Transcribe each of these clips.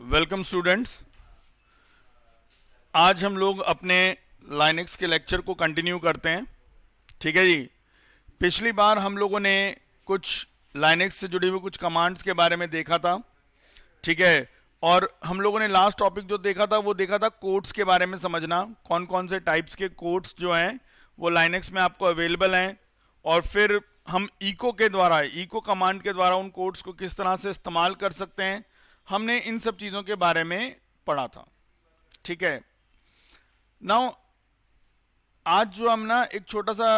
Welcome students. आज हम लोग अपने लाइनक्स के लेक्चर को कंटिन्यू करते हैं। ठीक है जी। पिछली बार हम लोगों ने कुछ लाइनक्स से जुड़ी हुई कुछ कमांड्स के बारे में देखा था। ठीक है। और हम लोगों ने लास्ट टॉपिक जो देखा था वो देखा था कोड्स के बारे में, समझना कौन कौन से टाइप्स के कोड्स जो हैं वो लाइनक्स में आपको अवेलेबल हैं, और फिर हम इको के द्वारा, इको कमांड के द्वारा उन कोड्स को किस तरह से इस्तेमाल कर सकते हैं। हमने इन सब चीज़ों के बारे में पढ़ा था। ठीक है। नाउ आज जो हम ना एक छोटा सा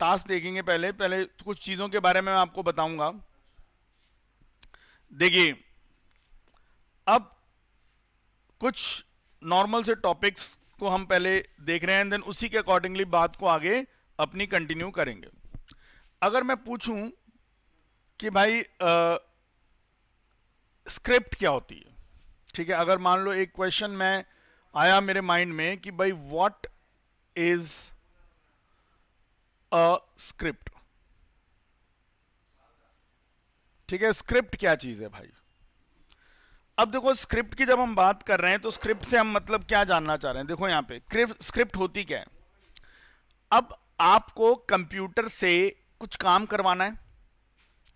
टास्क देखेंगे। पहले पहले कुछ चीज़ों के बारे में मैं आपको बताऊंगा। देखिए, अब कुछ नॉर्मल से टॉपिक्स को हम पहले देख रहे हैं, देन उसी के अकॉर्डिंगली बात को आगे अपनी कंटिन्यू करेंगे। अगर मैं पूछूं कि भाई स्क्रिप्ट क्या होती है, ठीक है, अगर मान लो एक क्वेश्चन में आया मेरे माइंड में कि भाई व्हाट इज अ स्क्रिप्ट। ठीक है, स्क्रिप्ट क्या चीज है भाई। अब देखो, स्क्रिप्ट की जब हम बात कर रहे हैं तो स्क्रिप्ट से हम मतलब क्या जानना चाह रहे हैं। देखो यहां पे स्क्रिप्ट होती क्या है। अब आपको कंप्यूटर से कुछ काम करवाना है,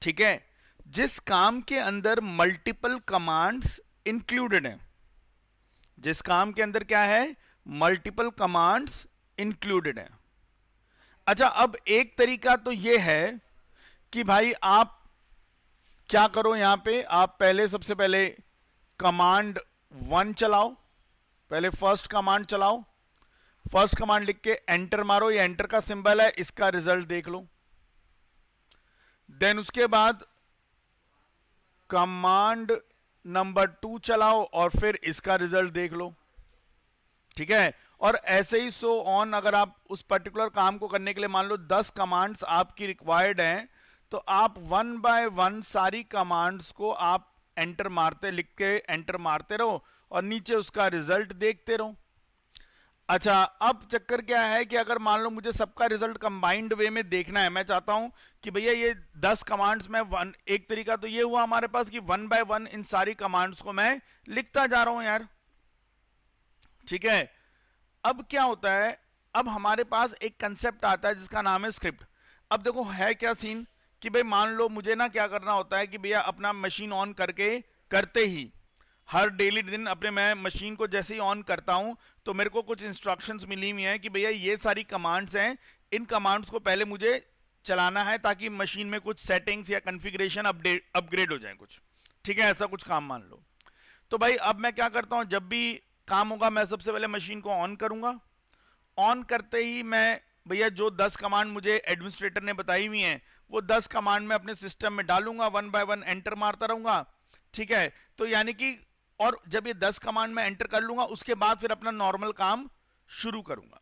ठीक है, जिस काम के अंदर मल्टीपल कमांड्स इंक्लूडेड हैं। जिस काम के अंदर क्या है, मल्टीपल कमांड्स इंक्लूडेड हैं। अच्छा, अब एक तरीका तो यह है कि भाई आप क्या करो, यहां पे आप पहले सबसे पहले कमांड 1 चलाओ, पहले फर्स्ट कमांड चलाओ। फर्स्ट कमांड लिख के एंटर मारो, ये एंटर का सिंबल है, इसका रिजल्ट देख लो। देन उसके बाद कमांड नंबर 2 चलाओ और फिर इसका रिजल्ट देख लो। ठीक है। और ऐसे ही सो ऑन, अगर आप उस पर्टिकुलर काम को करने के लिए मान लो 10 कमांड्स आपकी रिक्वायर्ड हैं, तो आप 1 बाय 1 सारी कमांड्स को आप एंटर मारते, लिख के एंटर मारते रहो और नीचे उसका रिजल्ट देखते रहो। अच्छा, अब चक्कर क्या है कि अगर मान लो मुझे सबका रिजल्ट कंबाइंड वे में देखना है, मैं चाहता हूं कि भैया ये 10 कमांड्स में एक तरीका तो ये हुआ हमारे पास कि 1 बाय 1 इन सारी कमांड्स को मैं लिखता जा रहा हूं यार। ठीक है। अब क्या होता है, अब हमारे पास एक कंसेप्ट आता है जिसका नाम है स्क्रिप्ट। अब देखो है क्या सीन कि भाई मान लो मुझे ना क्या करना होता है कि भैया अपना मशीन ऑन करके करते ही हर डेली दिन अपने मैं मशीन को जैसे ही ऑन करता हूं तो मेरे को कुछ इंस्ट्रक्शंस मिली हुई हैं कि भैया ये सारी कमांड्स हैं, इन कमांड्स को पहले मुझे चलाना है ताकि मशीन में कुछ सेटिंग्स या कॉन्फ़िगरेशन अपग्रेड हो जाए कुछ। ठीक है, ऐसा कुछ काम मान लो। तो भाई अब मैं क्या करता हूं, जब भी काम होगा मैं सबसे पहले मशीन को ऑन करूंगा। ऑन करते ही मैं भैया जो 10 कमांड मुझे एडमिनिस्ट्रेटर ने बताई हुई हैं वो 10 कमांड में अपने सिस्टम में डालूंगा, 1 बाय 1 एंटर मारता रहूंगा। ठीक है, तो यानी कि और जब ये 10 कमांड में एंटर कर लूंगा उसके बाद फिर अपना नॉर्मल काम शुरू करूंगा।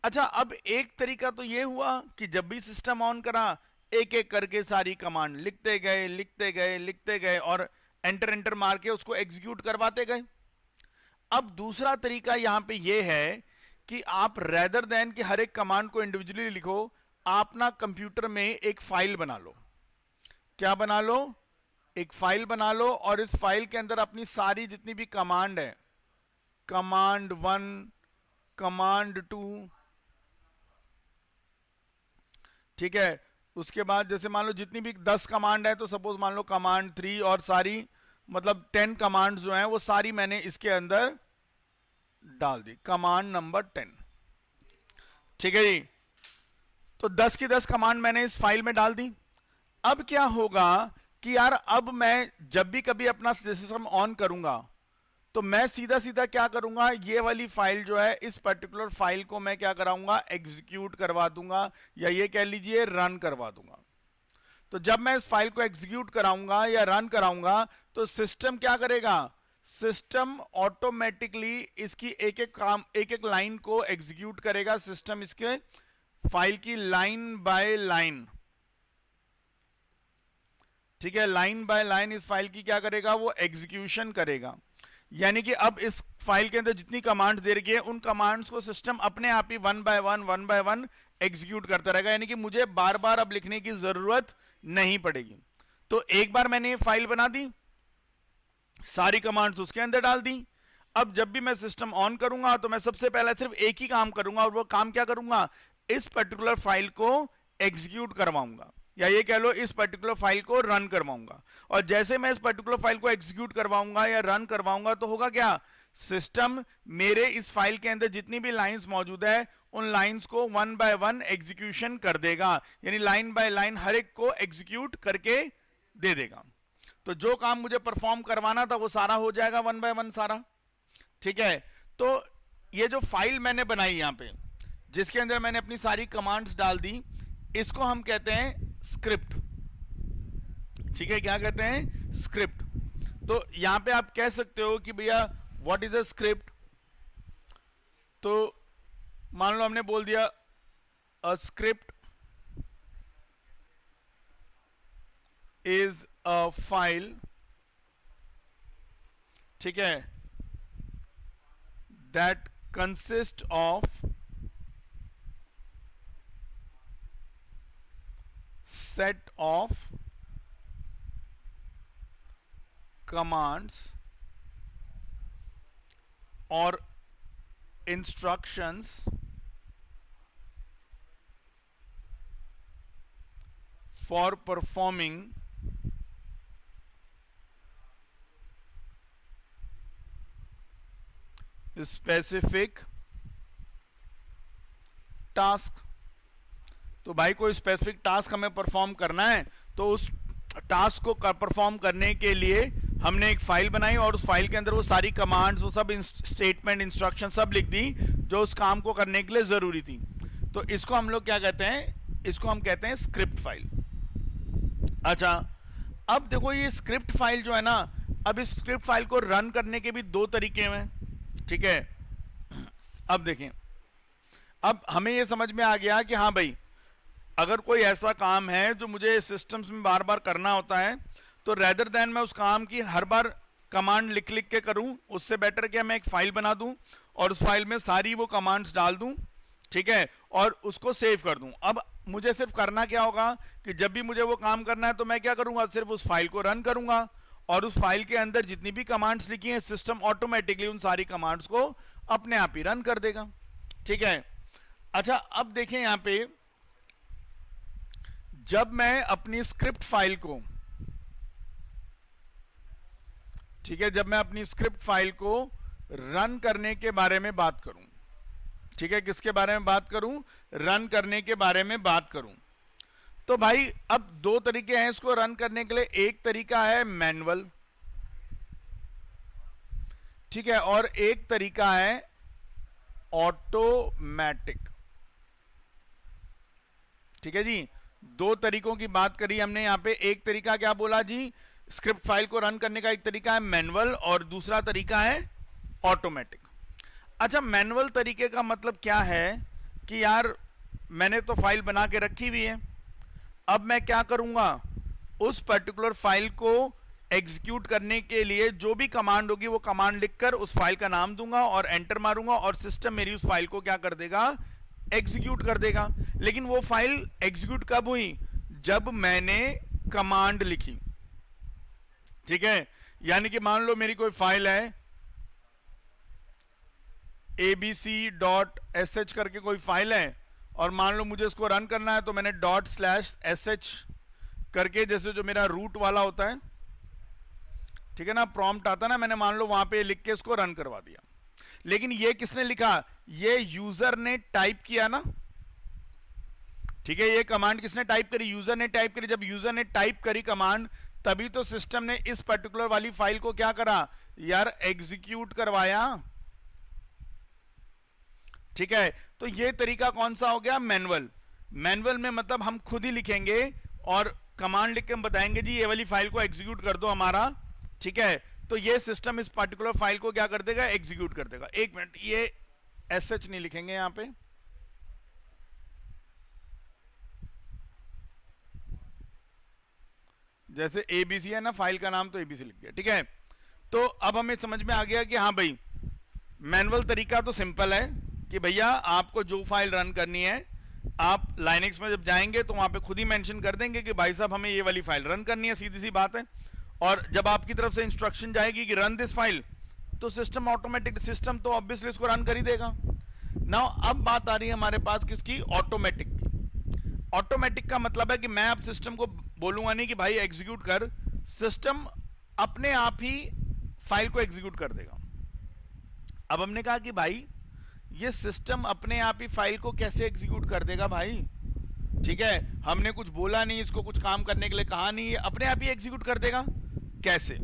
अच्छा, अब एक तरीका तो ये हुआ कि जब भी सिस्टम ऑन करा एक एक करके सारी कमांड लिखते गए लिखते गए लिखते गए और एंटर एंटर मार के उसको एग्जीक्यूट करवाते गए। अब दूसरा तरीका यहां पे ये है कि आप रेदर देन कि हर एक कमांड को इंडिविजुअली लिखो, आप ना कंप्यूटर में एक फाइल बना लो। क्या बना लो, एक फाइल बना लो और इस फाइल के अंदर अपनी सारी जितनी भी कमांड है, कमांड 1, कमांड 2, ठीक है, उसके बाद जैसे मान लो जितनी भी 10 कमांड है तो सपोज मान लो कमांड 3 और सारी मतलब 10 कमांड जो हैं वो सारी मैंने इसके अंदर डाल दी, कमांड नंबर 10। ठीक है जी। तो 10 की 10 कमांड मैंने इस फाइल में डाल दी। अब क्या होगा कि यार अब मैं जब भी कभी अपना सिस्टम ऑन करूंगा तो मैं सीधा सीधा क्या करूंगा, ये वाली फाइल जो है इस पर्टिकुलर फाइल को मैं क्या कराऊंगा, एग्जीक्यूट करवा दूंगा, या ये कह लीजिए रन करवा दूंगा। तो जब मैं इस फाइल को एग्जीक्यूट कराऊंगा या रन कराऊंगा तो सिस्टम क्या करेगा, सिस्टम ऑटोमेटिकली इसकी एक एक काम, एक एक लाइन को एग्जीक्यूट करेगा। सिस्टम इसके फाइल की लाइन बाय लाइन, ठीक है, लाइन बाय लाइन इस फाइल की क्या करेगा, वो एग्जीक्यूशन करेगा। यानी कि अब इस फाइल के अंदर जितनी कमांड्स दे रखी है उन कमांड्स को सिस्टम अपने आप ही 1 बाय 1 एग्जीक्यूट करता रहेगा, यानी कि मुझे बार बार अब लिखने की जरूरत नहीं पड़ेगी। तो एक बार मैंने ये फाइल बना दी, सारी कमांड्स उसके अंदर डाल दी। अब जब भी मैं सिस्टम ऑन करूंगा तो मैं सबसे पहले सिर्फ एक ही काम करूंगा, और वो काम क्या करूंगा, इस पर्टिकुलर फाइल को एग्जीक्यूट करवाऊंगा, या ये कह लो इस पर्टिकुलर फाइल को रन करवाऊंगा। और जैसे मैं इस पर्टिकुलर फाइल को एग्जीक्यूट करवाऊंगा या रन करवाऊंगा तो होगा क्या, सिस्टम मेरे इस फाइल के अंदर जितनी भी लाइंस मौजूद है उन लाइंस को वन बाय वन एग्जीक्यूशन कर देगा, यानी लाइन बाय लाइन हर एक को एग्जीक्यूट करके दे देगा। तो जो काम मुझे परफॉर्म करवाना था वो सारा हो जाएगा वन बाय वन सारा। ठीक है, तो ये जो फाइल मैंने बनाई यहां पे, जिसके अंदर मैंने अपनी सारी कमांड्स डाल दी, इसको हम कहते हैं स्क्रिप्ट। ठीक है, क्या कहते हैं, स्क्रिप्ट। तो यहां पे आप कह सकते हो कि भैया व्हाट इज अ स्क्रिप्ट। तो मान लो हमने बोल दिया a script is a file, ठीक है, that consist of set of commands or instructions for performing specific task। तो भाई कोई स्पेसिफिक टास्क हमें परफॉर्म करना है, तो उस टास्क को परफॉर्म करने के लिए हमने एक फाइल बनाई, और उस फाइल के अंदर वो सारी कमांड्स, वो सब स्टेटमेंट, इंस्ट्रक्शन सब लिख दी जो उस काम को करने के लिए जरूरी थी। तो इसको हम लोग क्या कहते हैं, इसको हम कहते हैं स्क्रिप्ट फाइल। अच्छा, अब देखो ये स्क्रिप्ट फाइल जो है ना, अब इस स्क्रिप्ट फाइल को रन करने के भी दो तरीके हैं। ठीक है, अब देखें, अब हमें ये समझ में आ गया कि हाँ भाई, अगर कोई ऐसा काम है जो मुझे सिस्टम्स में बार बार करना होता है, तो रेदर देन मैं उस काम की हर बार कमांड लिख लिख के करूं, उससे बेटर क्या मैं एक फाइल बना दूं और उस फाइल में सारी वो कमांड्स डाल दूं, ठीक है, और उसको सेव कर दूं। अब मुझे सिर्फ करना क्या होगा कि जब भी मुझे वो काम करना है तो मैं क्या करूंगा, सिर्फ उस फाइल को रन करूंगा, और उस फाइल के अंदर जितनी भी कमांड्स लिखी हैं सिस्टम ऑटोमेटिकली उन सारी कमांड्स को अपने आप ही रन कर देगा। ठीक है, अच्छा अब देखें यहां पे, जब मैं अपनी स्क्रिप्ट फाइल को, ठीक है, जब मैं अपनी स्क्रिप्ट फाइल को रन करने के बारे में बात करूं, ठीक है, किसके बारे में बात करूं, रन करने के बारे में बात करूं, तो भाई अब दो तरीके हैं इसको रन करने के लिए। एक तरीका है मैनुअल, ठीक है, और एक तरीका है ऑटोमेटिक। ठीक है जी, दो तरीकों की बात करी हमने यहां पे। एक तरीका क्या बोला जी, स्क्रिप्ट फाइल को रन करने का एक तरीका है मैनुअल, और दूसरा तरीका है ऑटोमेटिक। अच्छा, मैनुअल तरीके का मतलब क्या है कि यार मैंने तो फाइल बना के रखी हुई है, अब मैं क्या करूंगा, उस पर्टिकुलर फाइल को एग्जीक्यूट करने के लिए जो भी कमांड होगी वो कमांड लिखकर उस फाइल का नाम दूंगा और एंटर मारूंगा, और सिस्टम मेरी उस फाइल को क्या कर देगा, एग्जीक्यूट कर देगा। लेकिन वो फाइल एग्जीक्यूट कब हुई, जब मैंने कमांड लिखी। ठीक है, यानी कि मान लो मेरी कोई फाइल है abc.sh करके कोई फाइल है, और मान लो मुझे इसको रन करना है तो मैंने ./sh करके, जैसे जो मेरा रूट वाला होता है, ठीक है ना, प्रॉम्प्ट आता ना, मैंने मान लो वहां पे लिख के इसको रन करवा दिया। लेकिन ये किसने लिखा, ये यूजर ने टाइप किया ना। ठीक है, ये कमांड किसने टाइप करी, यूजर ने टाइप करी। जब यूजर ने टाइप करी कमांड, तभी तो सिस्टम ने इस पर्टिकुलर वाली फाइल को क्या करा यार, एग्जीक्यूट करवाया। ठीक है, तो ये तरीका कौन सा हो गया, मैनुअल। मैनुअल में मतलब हम खुद ही लिखेंगे और कमांड लिख के हम बताएंगे जी ये वाली फाइल को एग्जीक्यूट कर दो हमारा। ठीक है, तो ये सिस्टम इस पर्टिकुलर फाइल को क्या कर देगा, एग्जीक्यूट कर देगा। एक मिनट, ये एसएच नहीं लिखेंगे यहां पे, जैसे एबीसी है ना फाइल का नाम, तो एबीसी लिख दिया। ठीक है, तो अब हमें समझ में आ गया कि हाँ भाई मैनुअल तरीका तो सिंपल है कि भैया आपको जो फाइल रन करनी है, आप लाइनक्स में जब जाएंगे तो वहां पे खुद ही मेंशन कर देंगे कि भाई साहब हमें ये वाली फाइल रन करनी है, सीधी सी बात है। और जब आपकी तरफ से इंस्ट्रक्शन जाएगी कि रन दिस फाइल, तो सिस्टम ऑटोमेटिक, सिस्टम तो ऑब्वियसली इसको रन कर ही देगा। नाउ अब बात आ रही है हमारे पास किसकी, ऑटोमेटिक की। ऑटोमेटिक का मतलब है कि मैं अब सिस्टम को बोलूंगा नहीं कि भाई एग्जीक्यूट कर, सिस्टम अपने आप ही फाइल को एग्जीक्यूट कर देगा। अब हमने कहा कि भाई ये सिस्टम अपने आप ही फाइल को कैसे एग्जीक्यूट कर देगा भाई, ठीक है, हमने कुछ बोला नहीं, इसको कुछ काम करने के लिए कहा नहीं, अपने आप ही एग्जीक्यूट कर देगा कैसे।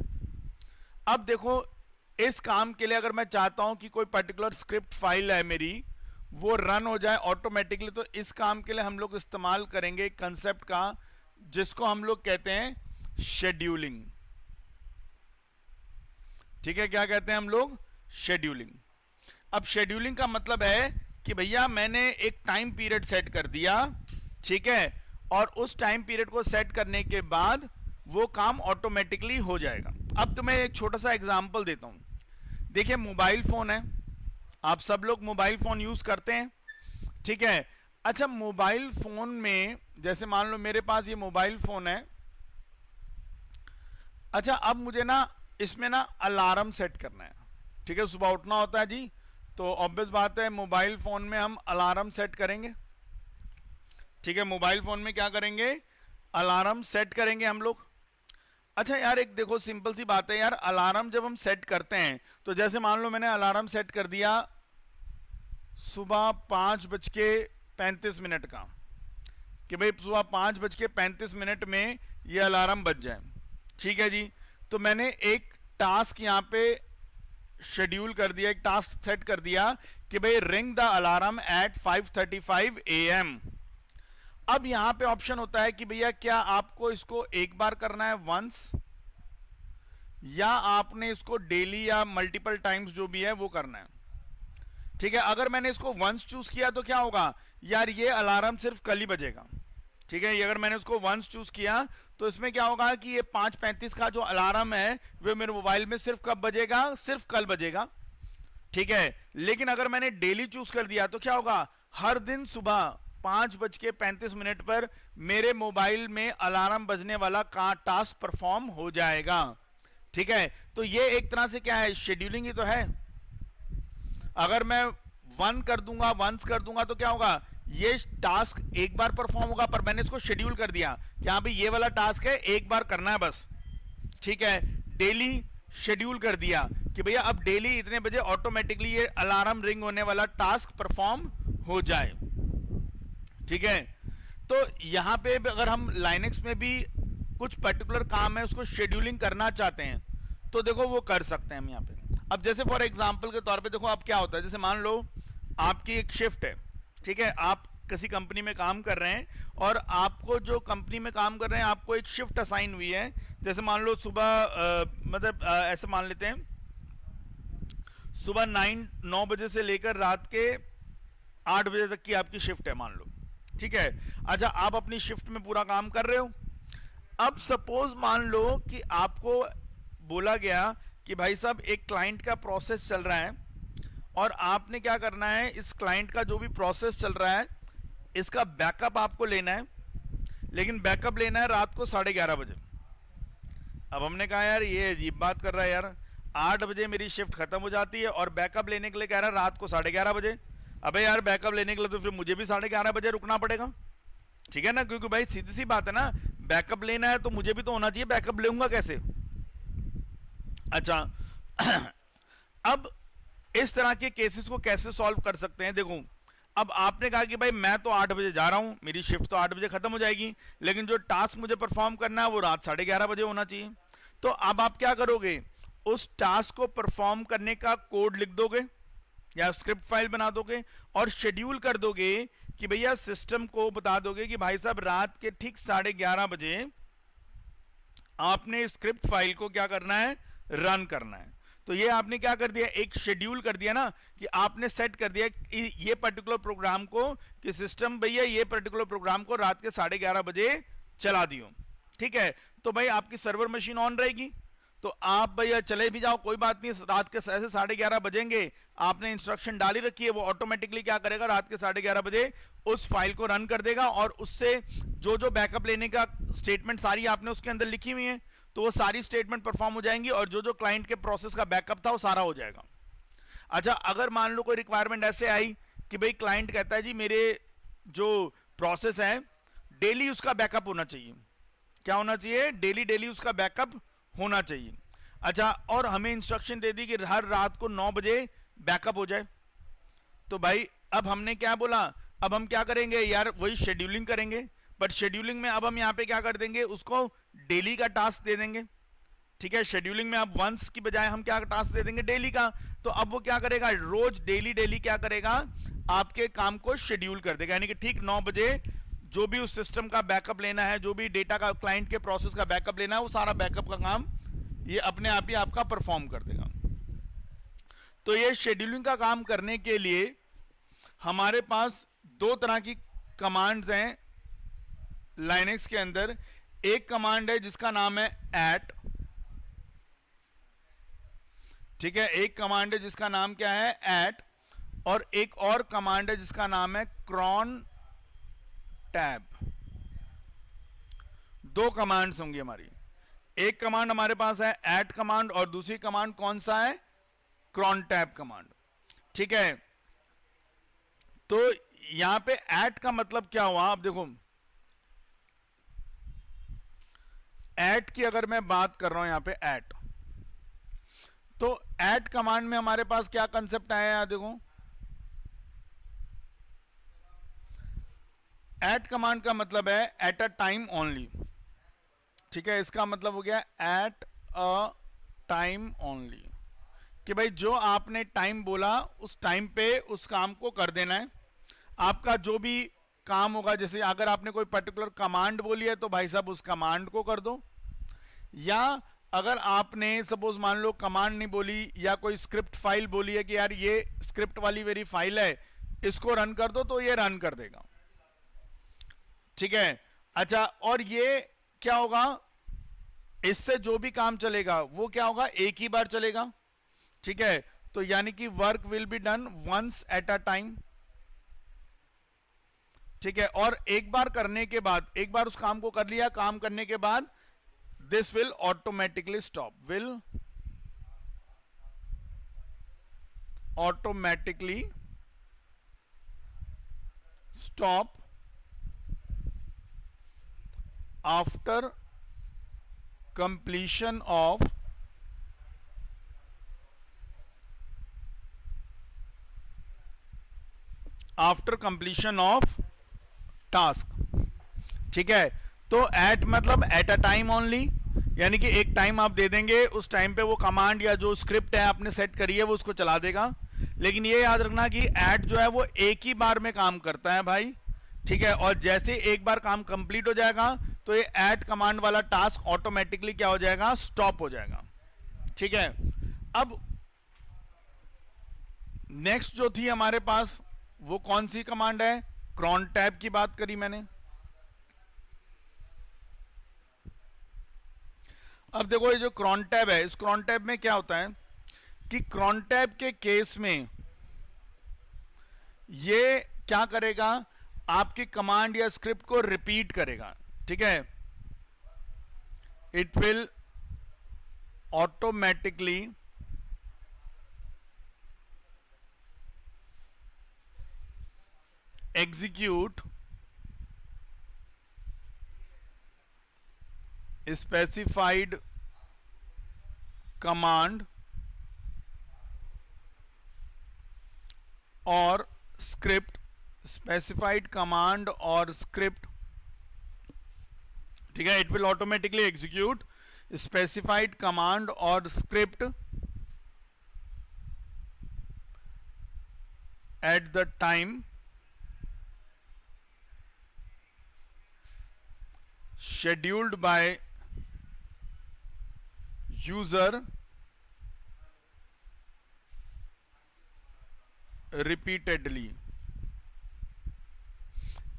अब देखो, इस काम के लिए अगर मैं चाहता हूं कि कोई पर्टिकुलर स्क्रिप्ट फाइल है मेरी, वो रन हो जाए ऑटोमेटिकली, तो इस काम के लिए हम लोग इस्तेमाल करेंगे कंसेप्ट का जिसको हम लोग कहते हैं शेड्यूलिंग। ठीक है, क्या कहते हैं हम लोग, शेड्यूलिंग। अब शेड्यूलिंग का मतलब है कि भैया मैंने एक टाइम पीरियड सेट कर दिया, ठीक है, और उस टाइम पीरियड को सेट करने के बाद वो काम ऑटोमेटिकली हो जाएगा। अब तुम्हें एक छोटा सा एग्जांपल देता हूं। देखिए, मोबाइल फोन है, आप सब लोग मोबाइल फोन यूज करते हैं, ठीक है। अच्छा, मोबाइल फोन में जैसे मान लो मेरे पास ये मोबाइल फोन है। अच्छा, अब मुझे ना इसमें ना अलार्म सेट करना है, ठीक है, सुबह उठना होता है जी, तो ऑब्वियस बात है मोबाइल फोन में हम अलार्म सेट करेंगे, ठीक है, मोबाइल फोन में क्या करेंगे, अलार्म सेट करेंगे हम लोग। अच्छा यार, एक देखो सिंपल सी बात है यार, अलार्म जब हम सेट करते हैं तो जैसे मान लो मैंने अलार्म सेट कर दिया सुबह 5:35 का, कि भाई सुबह 5:35 में ये अलार्म बज जाए, ठीक है जी। तो मैंने एक टास्क यहाँ पे शेड्यूल कर दिया, एक टास्क सेट कर दिया कि भाई ring the alarm eight 5:35 AM। अब यहां पे ऑप्शन होता है कि भैया क्या आपको इसको एक बार करना है वंस, या आपने इसको डेली या मल्टीपल टाइम्स जो भी है वो करना है, ठीक है। अगर मैंने इसको वंस चूज किया तो क्या होगा यार, ये अलार्म सिर्फ कल ही बजेगा, ठीक है। ये अगर मैंने उसको वंस चूज किया तो इसमें क्या होगा कि ये 5:35 का जो अलार्म है वो मेरे मोबाइल में सिर्फ कब बजेगा, सिर्फ कल बजेगा, ठीक है। लेकिन अगर मैंने डेली चूज कर दिया तो क्या होगा, हर दिन सुबह 5:35 पर मेरे मोबाइल में अलार्म बजने वाला का टास्क परफॉर्म हो जाएगा, ठीक है। तो ये एक तरह से क्या है, शेड्यूलिंग ही तो है। अगर मैं वंस कर दूंगा तो क्या होगा, ये टास्क एक बार परफॉर्म होगा, पर मैंने इसको शेड्यूल कर दिया कि हाँ भाई ये वाला टास्क है, एक बार करना है बस, ठीक है। डेली शेड्यूल कर दिया कि भैया अब डेली इतने बजे ऑटोमेटिकली ये अलार्म रिंग होने वाला टास्क परफॉर्म हो जाए, ठीक है। तो यहां पे अगर हम लाइनेक्स में भी कुछ पर्टिकुलर काम है उसको शेड्यूलिंग करना चाहते हैं तो देखो वो कर सकते हैं हम यहाँ पे। अब जैसे फॉर एग्जांपल के तौर पे देखो, अब क्या होता है, जैसे मान लो आपकी एक शिफ्ट है, ठीक है, आप किसी कंपनी में काम कर रहे हैं और आपको जो कंपनी में काम कर रहे हैं आपको एक शिफ्ट असाइन हुई है। जैसे मान लो सुबह मतलब ऐसे मान लेते हैं सुबह 9 बजे से लेकर रात के 8 बजे तक की आपकी शिफ्ट है मान लो, ठीक है। अच्छा, आप अपनी शिफ्ट में पूरा काम कर रहे हो। अब सपोज मान लो कि आपको बोला गया कि भाई साहब एक क्लाइंट का प्रोसेस चल रहा है और आपने क्या करना है, इस क्लाइंट का जो भी प्रोसेस चल रहा है इसका बैकअप आपको लेना है, लेकिन बैकअप लेना है रात को 11:30 बजे। अब हमने कहा यार ये अजीब बात कर रहा है यार, 8 बजे मेरी शिफ्ट खत्म हो जाती है और बैकअप लेने के लिए कह रहा है रात को 11:30 बजे। अबे यार बैकअप लेने के लिए तो फिर मुझे भी 11:30 बजे रुकना पड़ेगा, ठीक है ना, क्योंकि भाई सीधी सी बात है ना, बैकअप लेना है तो मुझे भी तो होना चाहिए, बैकअप लूंगा कैसे। अच्छा अब इस तरह के केसेस को कैसे सॉल्व कर सकते हैं, देखो अब आपने कहा कि भाई मैं तो 8 बजे जा रहा हूं, मेरी शिफ्ट तो 8 बजे खत्म हो जाएगी, लेकिन जो टास्क मुझे परफॉर्म करना है वो रात 11:30 बजे होना चाहिए। तो अब आप क्या करोगे, उस टास्क को परफॉर्म करने का कोड लिख दोगे या स्क्रिप्ट फाइल बना दोगे और शेड्यूल कर दोगे कि भैया सिस्टम को बता दोगे कि भाई साहब रात के ठीक 11:30 बजे आपने स्क्रिप्ट फाइल को क्या करना है, रन करना है। तो ये आपने क्या कर दिया, एक शेड्यूल कर दिया ना, कि आपने सेट कर दिया ये पर्टिकुलर प्रोग्राम को कि सिस्टम भैया ये पर्टिकुलर प्रोग्राम को रात के 11:30 बजे चला दियो, ठीक है। तो भाई आपकी सर्वर मशीन ऑन रहेगी, तो आप भैया चले भी जाओ कोई बात नहीं, रात के ऐसे 11:30 बजेंगे, आपने इंस्ट्रक्शन डाली रखी है, वो ऑटोमेटिकली क्या करेगा, रात के 11:30 बजे उस फाइल को रन कर देगा और उससे जो जो बैकअप लेने का स्टेटमेंट सारी आपने उसके अंदर लिखी हुई है तो वो सारी स्टेटमेंट परफॉर्म हो जाएंगी और जो जो क्लाइंट के प्रोसेस का बैकअप था वो सारा हो जाएगा। अच्छा, अगर मान लो कोई रिक्वायरमेंट ऐसे आई कि भाई क्लाइंट कहता है जी मेरे जो प्रोसेस है डेली उसका बैकअप होना चाहिए। क्या होना चाहिए? डेली डेली उसका बैकअप होना चाहिए। अच्छा, और हमें इंस्ट्रक्शन दे दी कि हर रात को 9 बजे बैकअप हो जाए। तो भाई अब हमने क्या बोला, अब हम क्या करेंगे यार, वही शेड्यूलिंग करेंगे, बट शेड्यूलिंग में अब हम यहाँ पे क्या कर देंगे, उसको डेली का टास्क दे देंगे। ठीक है, शेड्यूलिंग में अब वंस की बजाय हम क्या टास्क दे देंगे, डेली का। तो अब वो क्या करेगा, रोज डेली डेली क्या करेगा, आपके काम को शेड्यूल कर देगा। यानी कि ठीक 9 बजे जो भी उस सिस्टम का बैकअप लेना है, जो भी डेटा का क्लाइंट के प्रोसेस का बैकअप लेना है, वो सारा बैकअप का काम ये अपने आप ही आपका परफॉर्म कर देगा। तो ये शेड्यूलिंग का काम करने के लिए हमारे पास दो तरह की कमांड्स हैं लाइनेक्स के अंदर। एक कमांड है जिसका नाम है एट, ठीक है, एक कमांड है जिसका नाम क्या है, एट, और एक और कमांड है जिसका नाम है क्रॉन टैब। दो कमांड्स होंगी हमारी। एक कमांड हमारे पास है एट कमांड और दूसरी कमांड कौन सा है, क्रॉन टैब कमांड। ठीक है, तो यहां पे एट का मतलब क्या हुआ, आप देखो एट की अगर मैं बात कर रहा हूं यहां पे एट, तो एट कमांड में हमारे पास क्या कंसेप्ट आया है, देखो एट कमांड का मतलब है एट अ टाइम ओनली। ठीक है, इसका मतलब हो गया एट अ टाइम ओनली, कि भाई जो आपने टाइम बोला उस टाइम पे उस काम को कर देना है। आपका जो भी काम होगा, जैसे अगर आपने कोई पर्टिकुलर कमांड बोली है तो भाई साहब उस कमांड को कर दो, या अगर आपने सपोज मान लो कमांड नहीं बोली या कोई स्क्रिप्ट फाइल बोली है कि यार ये स्क्रिप्ट वाली मेरी फाइल है इसको रन कर दो, तो ये रन कर देगा। ठीक है, अच्छा, और ये क्या होगा, इससे जो भी काम चलेगा वो क्या होगा, एक ही बार चलेगा। ठीक है, तो यानी कि work will be done once at a time. ठीक है, और एक बार करने के बाद, एक बार उस काम को कर लिया, काम करने के बाद this will automatically stop, will automatically stop after completion of task. ठीक है, तो एट मतलब एट अ टाइम ओनली, यानी कि एक टाइम आप दे देंगे, उस टाइम पे वो कमांड या जो स्क्रिप्ट है आपने सेट करी है वो उसको चला देगा। लेकिन ये याद रखना कि एट जो है वो एक ही बार में काम करता है भाई। ठीक है, और जैसे एक बार काम कंप्लीट हो जाएगा तो ये एट कमांड वाला टास्क ऑटोमेटिकली क्या हो जाएगा, स्टॉप हो जाएगा। ठीक है, अब नेक्स्ट जो थी हमारे पास वो कौन सी कमांड है, क्रॉन टैब की बात करी मैंने। अब देखो ये जो क्रॉन टैब है, इस क्रॉन टैब में क्या होता है कि क्रॉन टैब के केस में ये क्या करेगा, आपकी कमांड या स्क्रिप्ट को रिपीट करेगा। ठीक है, it will automatically execute specified command और स्क्रिप्ट, स्पेसिफाइड कमांड और स्क्रिप्ट। ठीक है, it will automatically execute specified command और script at the time scheduled by user repeatedly।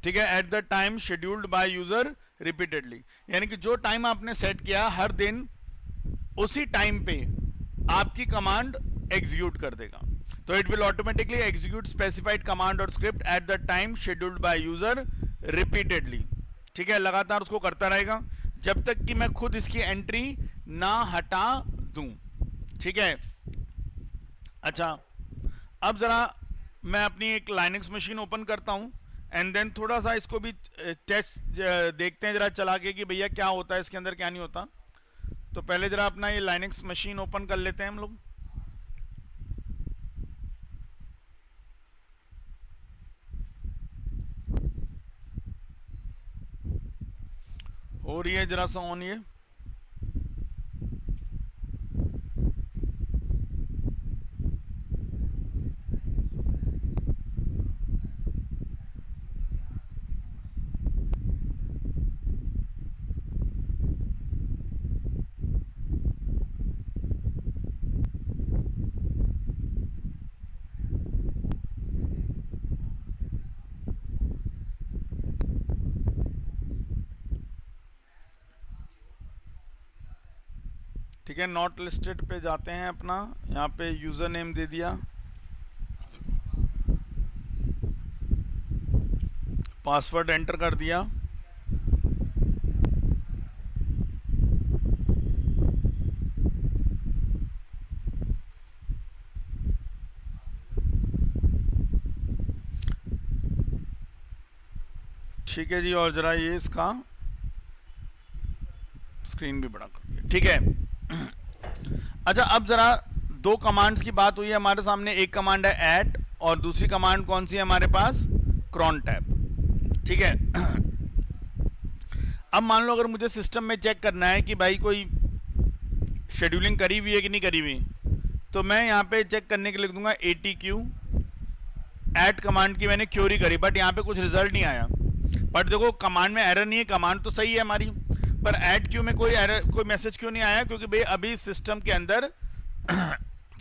ठीक है, at the time scheduled by user repeatedly, यानी कि जो टाइम आपने सेट किया हर दिन उसी टाइम पे आपकी कमांड एग्जीक्यूट कर देगा। तो it will automatically execute specified command और script at the time scheduled by user repeatedly. ठीक है, लगातार उसको करता रहेगा। जब तक कि मैं खुद इसकी एंट्री ना हटा दूं। ठीक है। अच्छा, अब जरा मैं अपनी एक लाइनक्स मशीन ओपन करता हूं एंड देन थोड़ा सा इसको भी टेस्ट देखते हैं जरा चला के कि भैया क्या होता है इसके अंदर, क्या नहीं होता। तो पहले जरा अपना ये लाइनक्स मशीन ओपन कर लेते हैं हम लोग। हो रही है जरा सा ऑन ये। ठीक है, नॉट लिस्टेड पे जाते हैं अपना, यहाँ पे यूज़र नेम दे दिया, पासवर्ड एंटर कर दिया। ठीक है जी, और ज़रा ये इसका स्क्रीन भी बड़ा कर दिया। ठीक है। अच्छा, अब ज़रा दो कमांड्स की बात हुई है हमारे सामने। एक कमांड है ऐट और दूसरी कमांड कौन सी है हमारे पास, क्रॉन टैब। ठीक है। अब मान लो अगर मुझे सिस्टम में चेक करना है कि भाई कोई शेड्यूलिंग करी हुई है कि नहीं करी हुई, तो मैं यहाँ पे चेक करने के लिए लिख दूंगा ATQ ऐट कमांड की मैंने क्यूरी करी, बट यहाँ पे कुछ रिजल्ट नहीं आया। बट देखो कमांड में एरर नहीं है, कमांड तो सही है हमारी, पर ऐड क्यू में कोई एरर, कोई मैसेज क्यों नहीं आया? क्योंकि भाई अभी सिस्टम के अंदर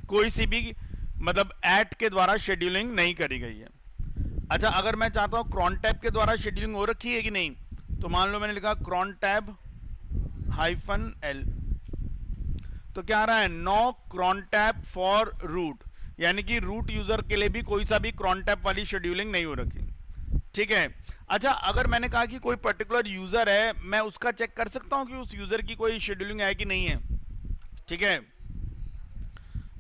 कोई सी भी मतलब ऐड के द्वारा शेड्यूलिंग नहीं करी गई है। अच्छा, अगर मैं चाहता हूँ क्रॉन टैब के द्वारा शेड्यूलिंग हो रखी है कि नहीं, तो मान लो मैंने लिखा क्रॉन टैब -L, तो क्या आ रहा है, no crontab for root, यानी कि रूट यूजर के लिए भी कोई सा भी क्रॉन टैब वाली शेड्यूलिंग नहीं हो रखी। ठीक है। अच्छा, अगर मैंने कहा कि कोई पर्टिकुलर यूजर है, मैं उसका चेक कर सकता हूं कि उस यूजर की कोई शेड्यूलिंग है कि नहीं है। ठीक है।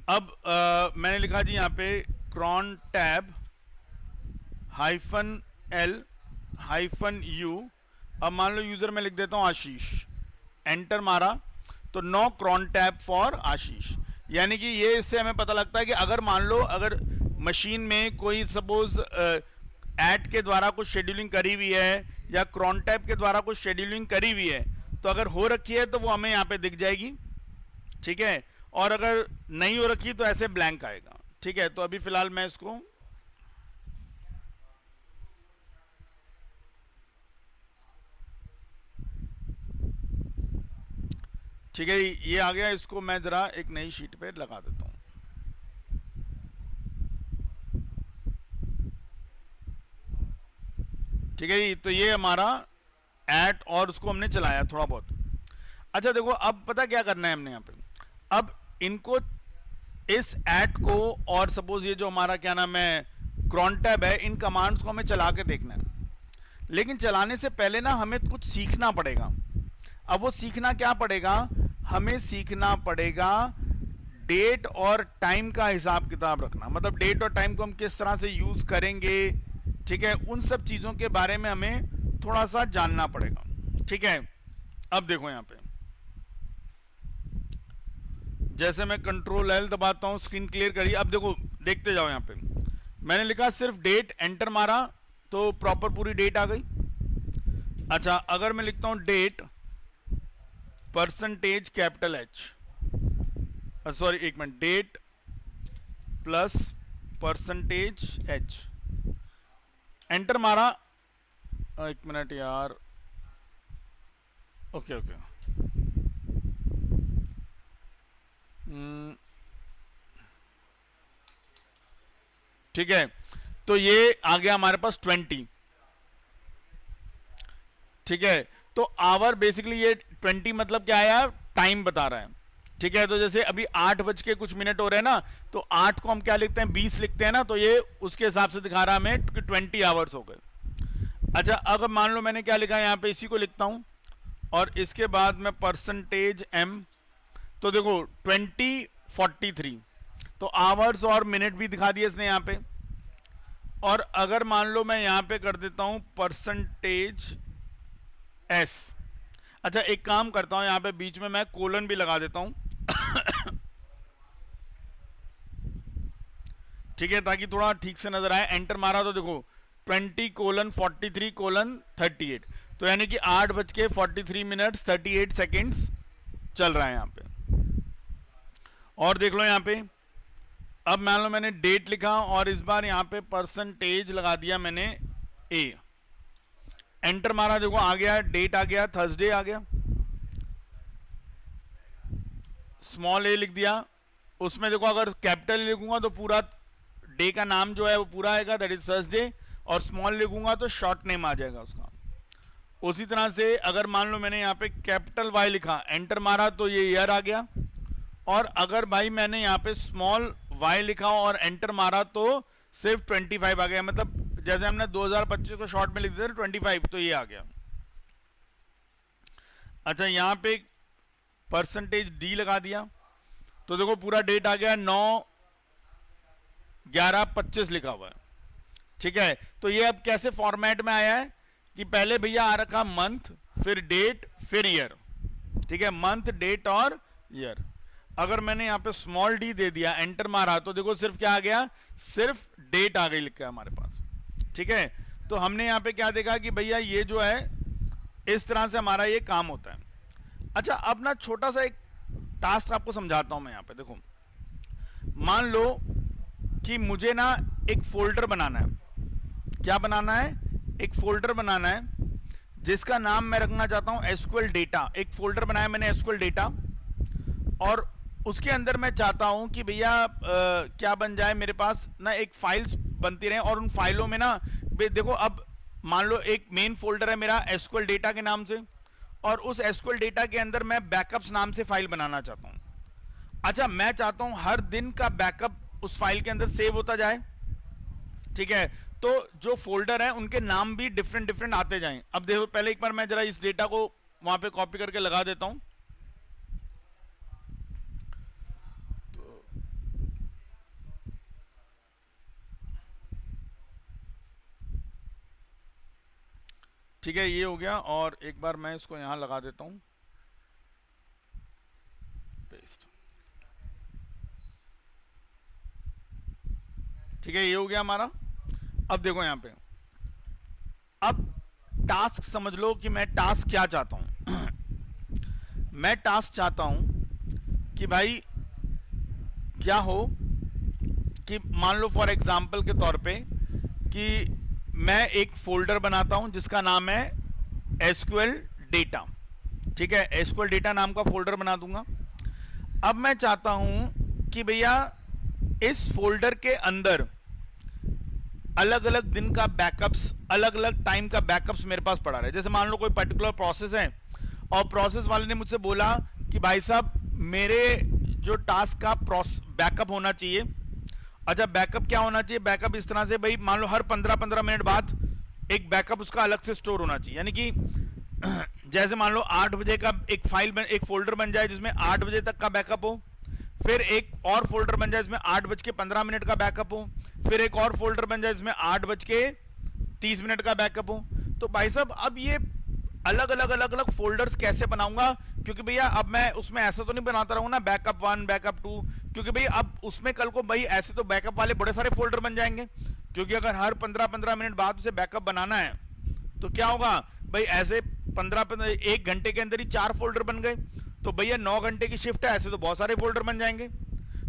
अब मैंने लिखा जी यहाँ पे क्रॉन टैब -L-U। अब मान लो यूजर में लिख देता हूं आशीष, एंटर मारा, तो नो क्रॉन टैब फॉर आशीष, यानी कि ये इससे हमें पता लगता है कि अगर मान लो अगर मशीन में कोई सपोज ऐड के द्वारा कुछ शेड्यूलिंग करी हुई है या क्रॉन टैब के द्वारा कुछ शेड्यूलिंग करी हुई है, तो अगर हो रखी है तो वो हमें यहाँ पे दिख जाएगी। ठीक है। और अगर नहीं हो रखी तो ऐसे ब्लैंक आएगा। ठीक है। तो अभी फिलहाल मैं इसको ठीक है, ये आ गया, इसको मैं जरा एक नई शीट पे लगा देता हूँ। ठीक है जी, तो ये हमारा ऐट और उसको हमने चलाया थोड़ा बहुत। अच्छा देखो, अब पता क्या करना है हमने यहाँ पे, अब इनको इस ऐट को और सपोज ये जो हमारा क्या नाम है क्रॉन टैब है, इन कमांड्स को हमें चला के देखना है। लेकिन चलाने से पहले ना हमें कुछ सीखना पड़ेगा। अब वो सीखना क्या पड़ेगा, हमें सीखना पड़ेगा डेट और टाइम का हिसाब किताब रखना, मतलब डेट और टाइम को हम किस तरह से यूज करेंगे। ठीक है, उन सब चीजों के बारे में हमें थोड़ा सा जानना पड़ेगा। ठीक है। अब देखो यहाँ पे जैसे मैं Ctrl-L दबाता हूं, स्क्रीन क्लियर करी। अब देखो, देखते जाओ, यहाँ पे मैंने लिखा सिर्फ डेट, एंटर मारा तो प्रॉपर पूरी डेट आ गई। अच्छा, अगर मैं लिखता हूं डेट %H, सॉरी एक मिनट, डेट प्लस %H, एंटर मारा, एक मिनट यार, ओके ओके, ठीक है, तो ये आ गया हमारे पास 20। ठीक है, तो आवर बेसिकली ये 20 मतलब क्या है, टाइम बता रहा है। ठीक है, तो जैसे अभी 8 बज के कुछ मिनट हो रहे हैं ना, तो 8 को हम क्या लिखते हैं, 20 लिखते हैं ना, तो ये उसके हिसाब से दिखा रहा है हमें कि 20 आवर्स हो गए। अच्छा, अगर मान लो मैंने क्या लिखा है यहाँ पे, इसी को लिखता हूँ और इसके बाद में परसेंटेज एम, तो देखो 2043, तो आवर्स और मिनट भी दिखा दिया इसने यहाँ पे। और अगर मान लो मैं यहाँ पे कर देता हूँ परसेंटेज एस, अच्छा एक काम करता हूँ यहाँ पे बीच में मैं कोलन भी लगा देता हूँ ठीक है, ताकि थोड़ा ठीक से नजर आए। एंटर मारा तो देखो 20:43:38, तो यानी कि 8:43 चल रहा है यहाँ पे। और देख लो यहाँ पे, अब मान लो मैंने डेट लिखा और इस बार यहाँ पे परसेंटेज लगा दिया मैंने ए, एंटर मारा, देखो आ गया, डेट आ गया, थर्सडे आ गया, स्मॉल ए लिख दिया। उसमें देखो अगर कैपिटल लिखूंगा तो पूरा डे का नाम जो है वो पूरा आएगा, दैट इज थर्सडे, और स्मॉल लिखूंगा तो शॉर्ट नेम आ जाएगा उसका। उसी तरह से अगर मान लो मैंने यहाँ पे कैपिटल वाई लिखा, एंटर मारा तो ये ईयर आ गया, और अगर भाई मैंने यहाँ पे स्मॉल वाई लिखा और एंटर मारा तो सिर्फ 25 आ गया, मतलब जैसे हमने 2025 को शॉर्ट में लिख दिया 25, तो ये आ गया। अच्छा यहाँ पे परसेंटेज डी लगा दिया, तो देखो पूरा डेट आ गया, 9/11/25 लिखा हुआ है, ठीक है। तो ये अब कैसे फॉर्मेट में आया है कि पहले भैया आ रखा मंथ, फिर डेट, फिर ईयर, ठीक है, मंथ, डेट और ईयर। अगर मैंने यहाँ पे स्मॉल डी दे दिया, एंटर मारा, तो देखो सिर्फ क्या आ गया, सिर्फ डेट आ गई लिख के हमारे पास, ठीक है। तो हमने यहाँ पे क्या देखा कि भैया ये जो है इस तरह से हमारा ये काम होता है। अच्छा अब ना छोटा सा एक टास्क आपको समझाता हूं मैं यहाँ पे। देखो मान लो कि मुझे ना एक फोल्डर बनाना है, क्या बनाना है, एक फोल्डर बनाना है जिसका नाम मैं रखना चाहता हूं एसक्यूएल डेटा। एक फोल्डर बनाया मैंने एसक्यूएल डेटा, और उसके अंदर मैं चाहता हूं कि भैया क्या बन जाए, मेरे पास ना एक फाइल्स बनती रहे, और उन फाइलों में ना देखो अब मान लो एक मेन फोल्डर है मेरा एसक्यूएल डेटा के नाम से, और उस एसक्यूएल डेटा के अंदर मैं बैकअप्स नाम से फाइल बनाना चाहता हूं। अच्छा मैं चाहता हूं हर दिन का बैकअप उस फाइल के अंदर सेव होता जाए, ठीक है। तो जो फोल्डर है उनके नाम भी डिफरेंट डिफरेंट आते जाएं। अब देखो पहले एक बार मैं जरा इस डेटा को वहां पे कॉपी करके लगा देता हूं, ठीक है, ये हो गया। और एक बार मैं इसको यहां लगा देता हूं, पेस्ट, ठीक है, ये हो गया हमारा। अब देखो यहां पे, अब टास्क समझ लो कि मैं टास्क क्या चाहता हूं मैं टास्क चाहता हूं कि भाई क्या हो कि मान लो फॉर एग्जांपल के तौर पे कि मैं एक फोल्डर बनाता हूं जिसका नाम है एसक्यूएल डेटा, ठीक है, एसक्यूएल डेटा नाम का फोल्डर बना दूंगा। अब मैं चाहता हूं कि भैया इस फोल्डर के अंदर अलग अलग दिन का बैकअप्स, अलग अलग टाइम का बैकअप्स मेरे पास पड़ा रहे। जैसे मान लो कोई पर्टिकुलर प्रोसेस है और प्रोसेस वाले ने मुझसे बोला कि भाई साहब मेरे जो टास्क का बैकअप होना चाहिए। अच्छा बैकअप क्या होना चाहिए, बैकअप इस तरह से भाई मान लो हर 15-15 मिनट बाद एक बैकअप उसका अलग से स्टोर होना चाहिए, यानी कि जैसे मान लो 8 बजे का एक फाइल एक फोल्डर बन जाए जिसमें 8 बजे तक का बैकअप हो, फिर एक और फोल्डर बन जाए जिसमें 8:15 का बैकअप हो, फिर एक और फोल्डर बन जाए जिसमें 8:30 का बैकअप हो। तो भाई साहब अब ये अलग अलग फोल्डर्स कैसे बनाऊंगा, क्योंकि भैया अब मैं उसमें ऐसा तो नहीं बनाता रहूंगा ना बैकअप 1 बैकअप 2, क्योंकि भाई अब उसमें कल को भाई ऐसे तो बैकअप वाले बड़े सारे फोल्डर बन जाएंगे, क्योंकि अगर हर 15-15 मिनट बाद उसे बैकअप बनाना है तो क्या होगा भाई, ऐसे 1 घंटे के अंदर ही 4 फोल्डर बन गए, तो भैया 9 घंटे की शिफ्ट है, ऐसे तो बहुत सारे फोल्डर बन जाएंगे।